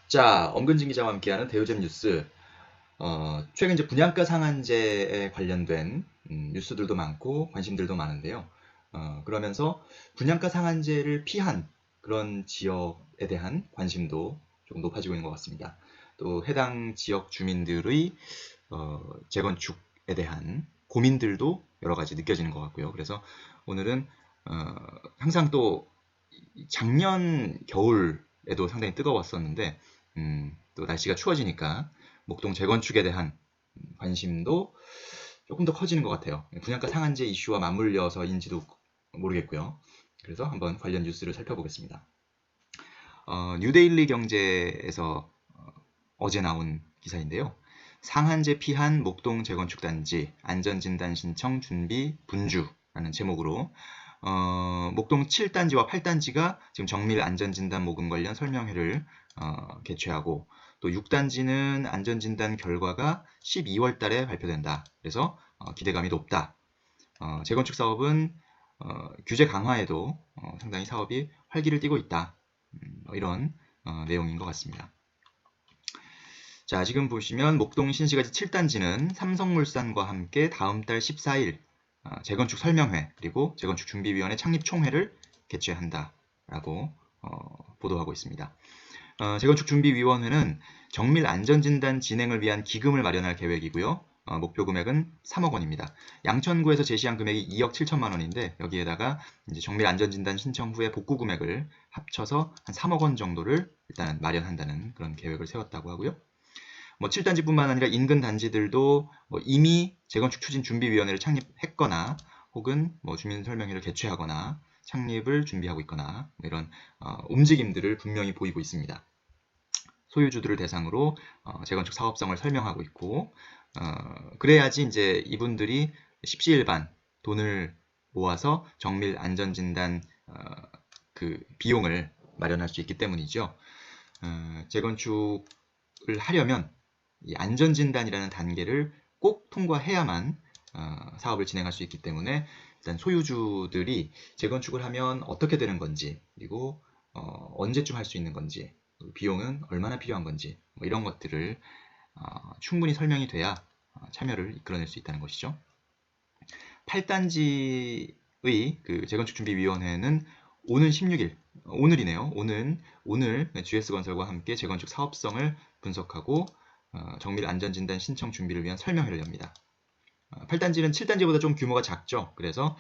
자, 엄근진 기자와 함께하는 대우잼 뉴스. 최근 이제 분양가 상한제에 관련된 뉴스들도 많고 관심들도 많은데요. 그러면서 분양가 상한제를 피한 그런 지역에 대한 관심도 조금 높아지고 있는 것 같습니다. 또 해당 지역 주민들의 재건축에 대한 고민들도 여러 가지 느껴지는 것 같고요. 그래서 오늘은 항상 또 작년 겨울에도 상당히 뜨거웠었는데 또 날씨가 추워지니까 목동 재건축에 대한 관심도 조금 더 커지는 것 같아요. 분양가 상한제 이슈와 맞물려서인지도 모르겠고요. 그래서 한번 관련 뉴스를 살펴보겠습니다. 뉴데일리 경제에서 어제 나온 기사인데요. 상한제 피한 목동 재건축 단지 안전진단 신청 준비 분주라는 제목으로 목동 7단지와 8단지가 지금 정밀 안전진단 모금 관련 설명회를 개최하고 또 6단지는 안전진단 결과가 12월 달에 발표된다. 그래서 기대감이 높다. 재건축 사업은 규제 강화에도 상당히 사업이 활기를 띠고 있다. 이런 내용인 것 같습니다. 자, 지금 보시면 목동 신시가지 7단지는 삼성물산과 함께 다음 달 14일 재건축 설명회 그리고 재건축 준비위원회 창립 총회를 개최한다라고 보도하고 있습니다. 재건축 준비위원회는 정밀 안전진단 진행을 위한 기금을 마련할 계획이고요. 목표 금액은 3억 원입니다. 양천구에서 제시한 금액이 2억 7천만 원인데 여기에다가 이제 정밀 안전진단 신청 후에 복구 금액을 합쳐서 한 3억 원 정도를 일단 마련한다는 그런 계획을 세웠다고 하고요. 7단지뿐만 아니라 인근 단지들도 이미 재건축 추진 준비위원회를 창립했거나 혹은 주민설명회를 개최하거나 창립을 준비하고 있거나 이런 움직임들을 분명히 보이고 있습니다. 소유주들을 대상으로 재건축 사업성을 설명하고 있고 그래야지 이제 이분들이 십시일반 돈을 모아서 정밀 안전진단 그 비용을 마련할 수 있기 때문이죠. 재건축을 하려면 이 안전진단이라는 단계를 꼭 통과해야만 사업을 진행할 수 있기 때문에 일단 소유주들이 재건축을 하면 어떻게 되는 건지 그리고 언제쯤 할 수 있는 건지 비용은 얼마나 필요한 건지 이런 것들을 충분히 설명이 돼야 참여를 이끌어낼 수 있다는 것이죠. 8단지의 그 재건축준비위원회는 오는 16일, 오늘이네요. 오늘 GS건설과 함께 재건축 사업성을 분석하고 정밀 안전진단 신청 준비를 위한 설명회를 엽니다. 8단지는 7단지보다 좀 규모가 작죠. 그래서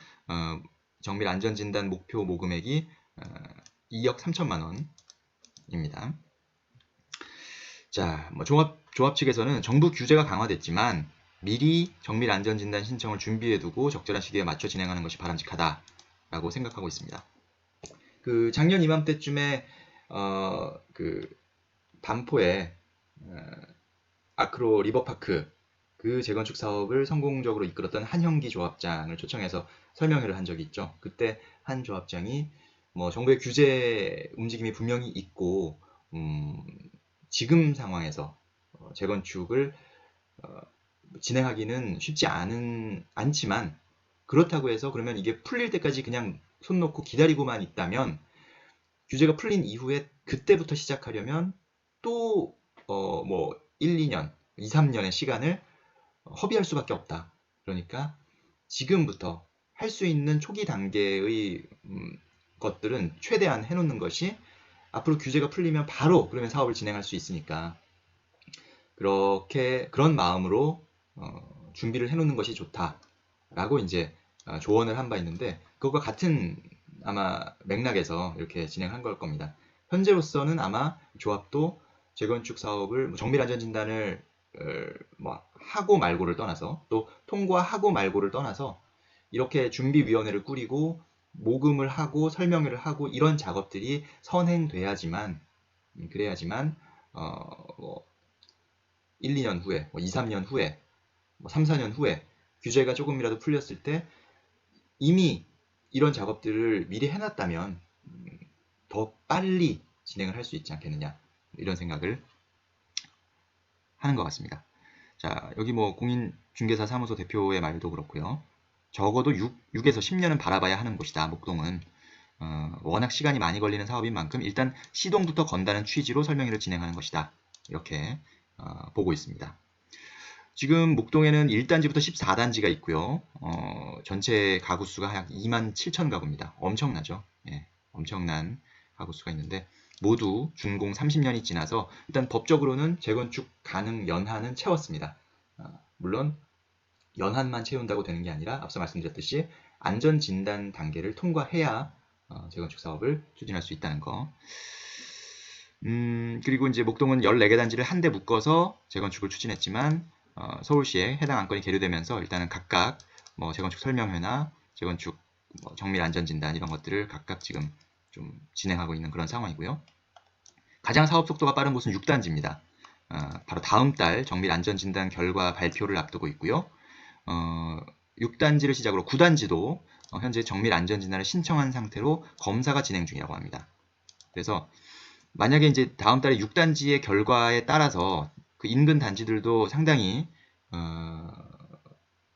정밀 안전진단 목표 모금액이 2억 3천만 원입니다. 자, 조합 측에서는 정부 규제가 강화됐지만 미리 정밀 안전진단 신청을 준비해두고 적절한 시기에 맞춰 진행하는 것이 바람직하다라고 생각하고 있습니다. 그 작년 이맘때쯤에 그 반포에 아크로 리버파크 그 재건축 사업을 성공적으로 이끌었던 한형기 조합장을 초청해서 설명회를 한 적이 있죠. 그때 한 조합장이 정부의 규제 움직임이 분명히 있고 지금 상황에서 재건축을 진행하기는 쉽지 않지만 그렇다고 해서 그러면 이게 풀릴 때까지 그냥 손 놓고 기다리고만 있다면 규제가 풀린 이후에 그때부터 시작하려면 또 1, 2년, 2, 3년의 시간을 허비할 수밖에 없다. 그러니까 지금부터 할 수 있는 초기 단계의 것들은 최대한 해놓는 것이 앞으로 규제가 풀리면 바로 그러면 사업을 진행할 수 있으니까 그런 마음으로 준비를 해놓는 것이 좋다라고 이제 조언을 한 바 있는데 그것과 같은 아마 맥락에서 이렇게 진행한 걸 겁니다. 현재로서는 아마 조합도 재건축 사업을 정밀 안전 진단을 하고 말고를 떠나서 또 통과하고 말고를 떠나서 이렇게 준비위원회를 꾸리고 모금을 하고 설명회를 하고 이런 작업들이 선행돼야지만 그래야지만 1, 2년 후에 2, 3년 후에 3, 4년 후에 규제가 조금이라도 풀렸을 때 이미 이런 작업들을 미리 해놨다면 더 빨리 진행을 할 수 있지 않겠느냐 이런 생각을 하는 것 같습니다. 자, 여기 공인중개사 사무소 대표의 말도 그렇고요. 적어도 6에서 10년은 바라봐야 하는 곳이다. 목동은. 워낙 시간이 많이 걸리는 사업인 만큼 일단 시동부터 건다는 취지로 설명회를 진행하는 것이다. 이렇게 보고 있습니다. 지금 목동에는 1단지부터 14단지가 있고요. 전체 가구 수가 약 27,000 가구입니다. 엄청나죠? 예, 엄청난 가구 수가 있는데 모두 준공 30년이 지나서 일단 법적으로는 재건축 가능 연한은 채웠습니다. 물론 연한만 채운다고 되는 게 아니라 앞서 말씀드렸듯이 안전진단 단계를 통과해야 재건축 사업을 추진할 수 있다는 거. 그리고 이제 목동은 14개 단지를 한데 묶어서 재건축을 추진했지만 서울시에 해당 안건이 계류되면서 일단은 각각 뭐 재건축 설명회나 재건축 정밀 안전진단 이런 것들을 각각 지금 좀 진행하고 있는 그런 상황이고요. 가장 사업 속도가 빠른 곳은 6단지입니다. 바로 다음 달 정밀 안전진단 결과 발표를 앞두고 있고요. 6단지를 시작으로 9단지도 현재 정밀 안전진단을 신청한 상태로 검사가 진행 중이라고 합니다. 그래서 만약에 이제 다음 달에 6단지의 결과에 따라서 그 인근 단지들도 상당히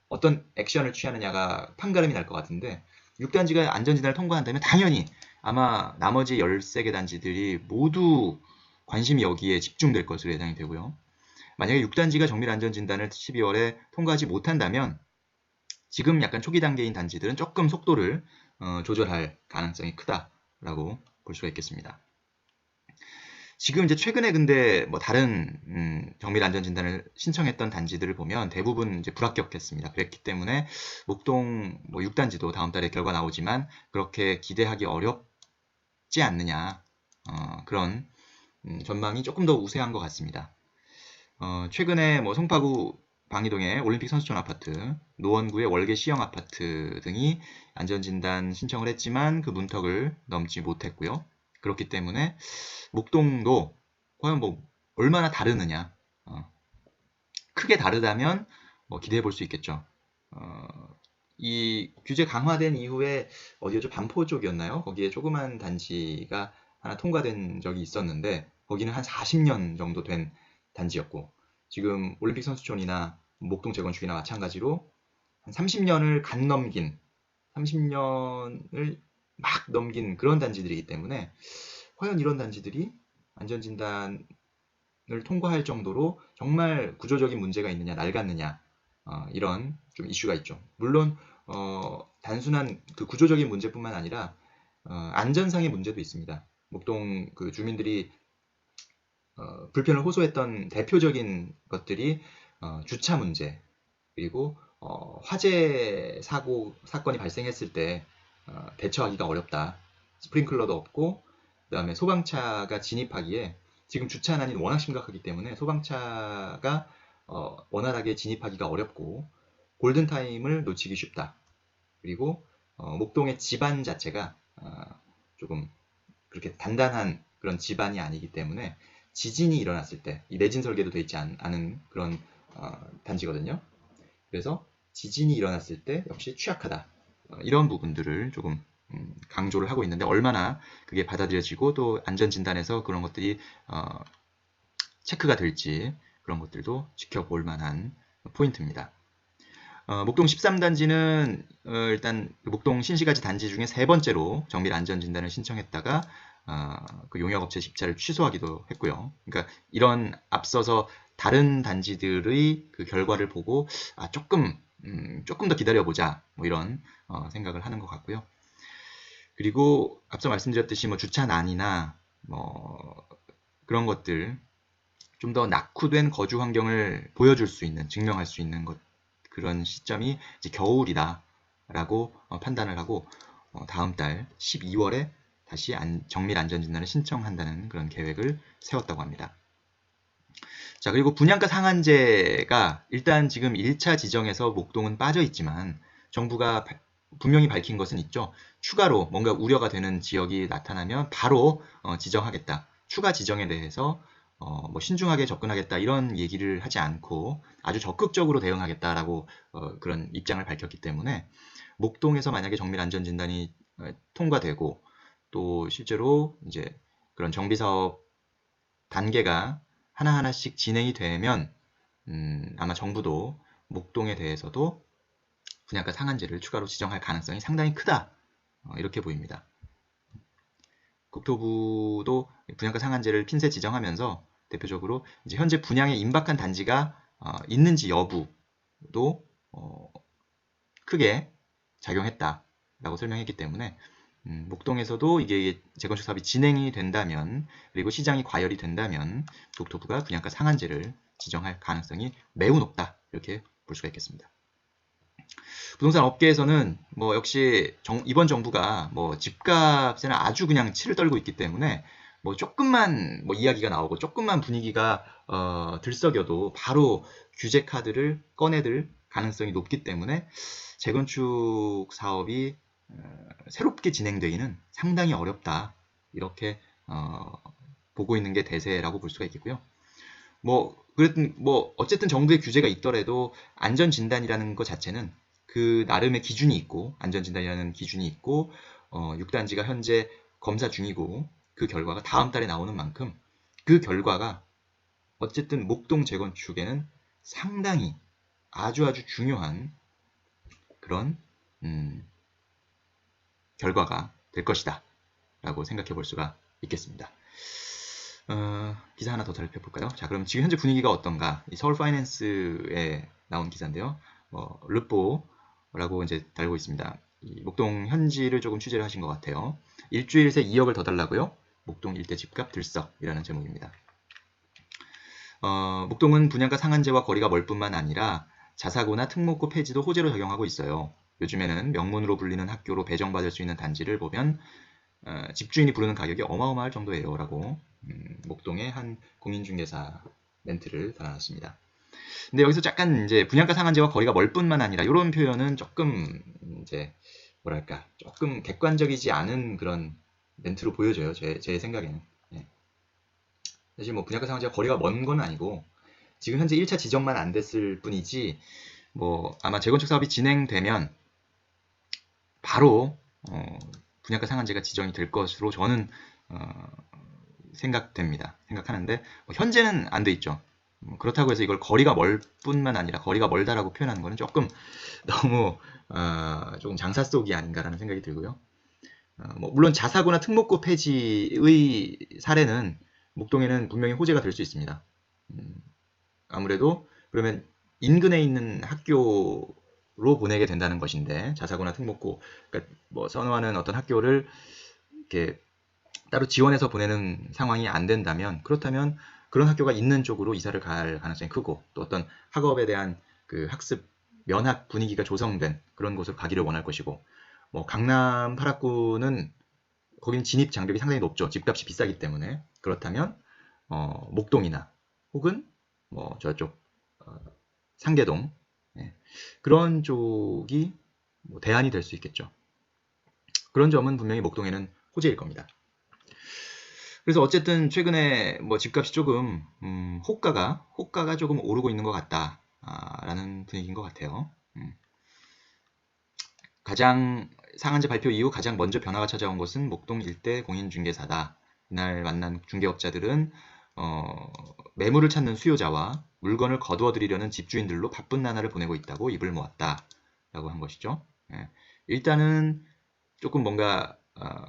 어떤 액션을 취하느냐가 판가름이 날 것 같은데 6단지가 안전진단을 통과한다면 당연히 아마 나머지 13개 단지들이 모두 관심이 여기에 집중될 것으로 예상이 되고요. 만약에 6단지가 정밀 안전진단을 12월에 통과하지 못한다면 지금 약간 초기 단계인 단지들은 조금 속도를 조절할 가능성이 크다라고 볼 수가 있겠습니다. 지금 이제 최근에 근데 뭐 다른 정밀 안전 진단을 신청했던 단지들을 보면 대부분 이제 불합격했습니다. 그랬기 때문에 목동 뭐 6단지도 다음 달에 결과 나오지만 그렇게 기대하기 어렵지 않느냐 그런 전망이 조금 더 우세한 것 같습니다. 최근에 뭐 송파구 방이동의 올림픽 선수촌 아파트, 노원구의 월계 시형 아파트 등이 안전진단 신청을 했지만 그 문턱을 넘지 못했고요. 그렇기 때문에 목동도 과연 뭐 얼마나 다르느냐, 크게 다르다면 뭐 기대해 볼 수 있겠죠. 이 규제 강화된 이후에 어디였죠? 반포 쪽이었나요? 거기에 조그만 단지가 하나 통과된 적이 있었는데 거기는 한 40년 정도 된 단지였고 지금 올림픽 선수촌이나 목동 재건축이나 마찬가지로 한 30년을 간 넘긴 30년을 막 넘긴 그런 단지들이기 때문에 과연 이런 단지들이 안전진단을 통과할 정도로 정말 구조적인 문제가 있느냐 낡았느냐 이런 좀 이슈가 있죠. 물론 단순한 그 구조적인 문제뿐만 아니라 안전상의 문제도 있습니다. 목동 그 주민들이 불편을 호소했던 대표적인 것들이 주차 문제 그리고 화재 사건이 발생했을 때 대처하기가 어렵다. 스프링클러도 없고 그다음에 소방차가 진입하기에 지금 주차난이 워낙 심각하기 때문에 소방차가 원활하게 진입하기가 어렵고 골든타임을 놓치기 쉽다. 그리고 목동의 집안 자체가 조금 그렇게 단단한 그런 집안이 아니기 때문에 지진이 일어났을 때 이 내진 설계도 되어 있지 않은 그런 단지거든요. 그래서 지진이 일어났을 때 역시 취약하다. 이런 부분들을 조금 강조를 하고 있는데 얼마나 그게 받아들여지고 또 안전진단에서 그런 것들이 체크가 될지 그런 것들도 지켜볼 만한 포인트입니다. 목동 13단지는 일단 목동 신시가지 단지 중에 세 번째로 정밀 안전진단을 신청했다가 그 용역업체 입찰을 취소하기도 했고요. 그러니까 이런 앞서서 다른 단지들의 그 결과를 보고 조금 더 기다려보자 뭐 이런 생각을 하는 것 같고요. 그리고 앞서 말씀드렸듯이 뭐 주차난이나 뭐 그런 것들 좀 더 낙후된 거주 환경을 보여줄 수 있는 증명할 수 있는 것 그런 시점이 이제 겨울이다라고 판단을 하고 다음 달 12월에 다시 정밀 안전진단을 신청한다는 그런 계획을 세웠다고 합니다. 자, 그리고 분양가 상한제가 일단 지금 1차 지정에서 목동은 빠져 있지만 정부가 분명히 밝힌 것은 있죠. 추가로 뭔가 우려가 되는 지역이 나타나면 바로 지정하겠다. 추가 지정에 대해서 뭐 신중하게 접근하겠다 이런 얘기를 하지 않고 아주 적극적으로 대응하겠다라고 그런 입장을 밝혔기 때문에 목동에서 만약에 정밀 안전진단이 통과되고 또 실제로 이제 그런 정비사업 단계가 하나하나씩 진행이 되면 아마 정부도 목동에 대해서도 분양가 상한제를 추가로 지정할 가능성이 상당히 크다 이렇게 보입니다. 국토부도 분양가 상한제를 핀셋 지정하면서 대표적으로 이제 현재 분양에 임박한 단지가 있는지 여부도 크게 작용했다라고 설명했기 때문에 목동에서도 이게 재건축 사업이 진행이 된다면, 그리고 시장이 과열이 된다면 국토부가 분양가 상한제를 지정할 가능성이 매우 높다, 이렇게 볼 수가 있겠습니다. 부동산 업계에서는 뭐 역시 이번 정부가 뭐 집값에는 아주 그냥 치를 떨고 있기 때문에 뭐 조금만 뭐 이야기가 나오고 조금만 분위기가 들썩여도 바로 규제 카드를 꺼내들 가능성이 높기 때문에 재건축 사업이 새롭게 진행되기는 상당히 어렵다, 이렇게 보고 있는 게 대세라고 볼 수가 있겠고요. 어쨌든 정부의 규제가 있더라도 안전진단이라는 것 자체는 그 나름의 기준이 있고, 안전진단이라는 기준이 있고 6단지가 현재 검사 중이고 그 결과가 다음 달에 나오는 만큼 그 결과가 어쨌든 목동 재건축에는 상당히 아주 중요한 그런 결과가 될 것이다 라고 생각해 볼 수가 있겠습니다. 기사 하나 더 살펴볼까요? 자, 그럼 지금 현재 분위기가 어떤가? 이 서울 파이낸스에 나온 기사인데요. 르뽀라고 이제 달고 있습니다. 이 목동 현지를 조금 취재를 하신 것 같아요. 일주일 새 2억을 더 달라고요? 목동 일대 집값 들썩이라는 제목입니다. 목동은 분양가 상한제와 거리가 멀 뿐만 아니라 자사고나 특목고 폐지도 호재로 적용하고 있어요. 요즘에는 명문으로 불리는 학교로 배정받을 수 있는 단지를 보면 집주인이 부르는 가격이 어마어마할 정도예요 라고 목동의 한 공인중개사 멘트를 달아놨습니다. 근데 여기서 약간 이제 분양가 상한제와 거리가 멀 뿐만 아니라 이런 표현은 조금 이제 뭐랄까 조금 객관적이지 않은 그런 멘트로 보여져요. 제 생각에는. 사실 뭐 분양가 상한제와 거리가 먼 건 아니고 지금 현재 1차 지정만 안 됐을 뿐이지 뭐 아마 재건축 사업이 진행되면 바로 분양가 상한제가 지정이 될 것으로 저는 생각하는데 현재는 안 돼 있죠. 그렇다고 해서 이걸 거리가 멀 뿐만 아니라 거리가 멀다라고 표현하는 것은 조금 너무 조금 장사 속이 아닌가라는 생각이 들고요. 물론 자사고나 특목고 폐지의 사례는 목동에는 분명히 호재가 될 수 있습니다. 아무래도 그러면 인근에 있는 학교로 보내게 된다는 것인데, 자사고나 특목고, 그러니까 뭐 선호하는 어떤 학교를 이렇게 따로 지원해서 보내는 상황이 안 된다면, 그렇다면 그런 학교가 있는 쪽으로 이사를 갈 가능성이 크고, 또 어떤 학업에 대한 그 학습 면학 분위기가 조성된 그런 곳으로 가기를 원할 것이고, 뭐 강남 8학구는 거기는 진입 장벽이 상당히 높죠. 집값이 비싸기 때문에. 그렇다면 목동이나 혹은 뭐 저쪽 상계동, 그런 쪽이 뭐 대안이 될 수 있겠죠. 그런 점은 분명히 목동에는 호재일 겁니다. 그래서 어쨌든 최근에 뭐 집값이 조금 호가가 조금 오르고 있는 것 같다라는 분위기인 것 같아요. 가장 상한제 발표 이후 가장 먼저 변화가 찾아온 것은 목동 일대 공인중개사다. 이날 만난 중개업자들은 매물을 찾는 수요자와 물건을 거두어들이려는 집주인들로 바쁜 나날을 보내고 있다고 입을 모았다라고 한 것이죠. 일단은 조금 뭔가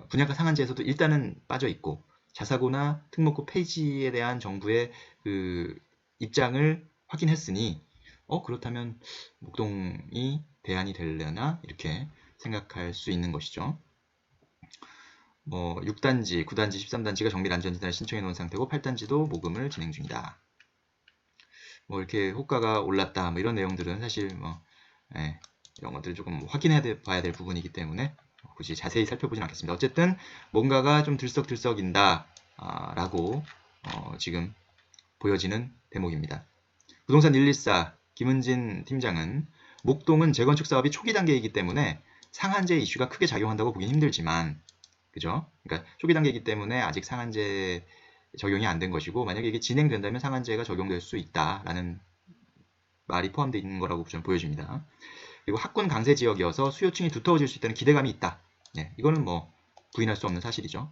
분양가 상한제에서도 일단은 빠져 있고, 자사고나 특목고 폐지에 대한 정부의 그 입장을 확인했으니 그렇다면 목동이 대안이 되려나 이렇게 생각할 수 있는 것이죠. 6단지, 9단지, 13단지가 정밀 안전진단을 신청해 놓은 상태고 8단지도 모금을 진행 중이다. 이렇게 호가가 올랐다 이런 내용들은 사실 이런 것들을 조금 확인해 봐야 될 부분이기 때문에 굳이 자세히 살펴보진 않겠습니다. 어쨌든 뭔가가 좀 들썩들썩인다 라고 지금 보여지는 대목입니다. 부동산 114 김은진 팀장은 목동은 재건축 사업이 초기 단계이기 때문에 상한제 이슈가 크게 작용한다고 보긴 힘들지만, 그죠? 그러니까 초기 단계이기 때문에 아직 상한제 적용이 안 된 것이고, 만약에 이게 진행된다면 상한제가 적용될 수 있다라는 말이 포함되어 있는 거라고 저는 보여집니다. 그리고 학군 강세 지역이어서 수요층이 두터워질 수 있다는 기대감이 있다. 이거는 뭐 부인할 수 없는 사실이죠.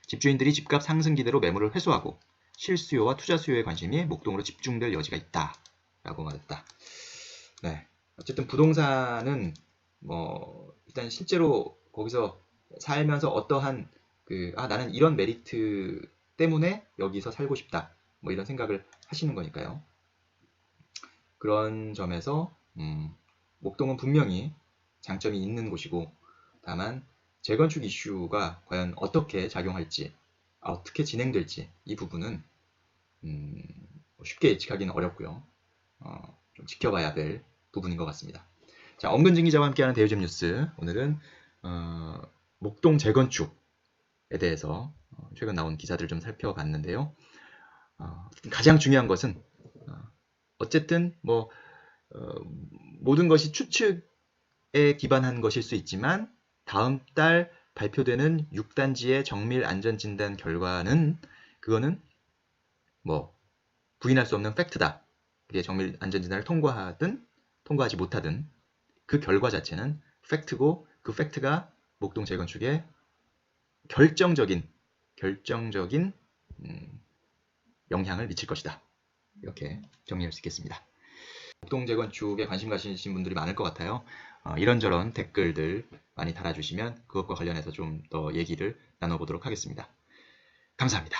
집주인들이 집값 상승 기대로 매물을 회수하고 실수요와 투자 수요의 관심이 목동으로 집중될 여지가 있다 라고 말했다. 어쨌든 부동산은 일단 실제로 거기서 살면서 어떠한 나는 이런 메리트 때문에 여기서 살고 싶다. 뭐 이런 생각을 하시는 거니까요. 그런 점에서 목동은 분명히 장점이 있는 곳이고, 다만 재건축 이슈가 과연 어떻게 작용할지, 어떻게 진행될지 이 부분은 쉽게 예측하기는 어렵고요. 좀 지켜봐야 될 부분인 것 같습니다. 자, 엄근진 기자와 함께하는 대유점 뉴스. 오늘은 목동 재건축에 대해서 최근 나온 기사들 좀 살펴봤는데요. 가장 중요한 것은 어쨌든 모든 것이 추측에 기반한 것일 수 있지만 다음 달 발표되는 6단지의 정밀 안전진단 결과는 그거는 부인할 수 없는 팩트다. 그게 정밀 안전진단을 통과하든 통과하지 못하든 그 결과 자체는 팩트고, 그 팩트가 목동 재건축에 결정적인 영향을 미칠 것이다. 이렇게 정리할 수 있겠습니다. 목동 재건축에 관심 가지신 분들이 많을 것 같아요. 이런저런 댓글들 많이 달아주시면 그것과 관련해서 좀 더 얘기를 나눠보도록 하겠습니다. 감사합니다.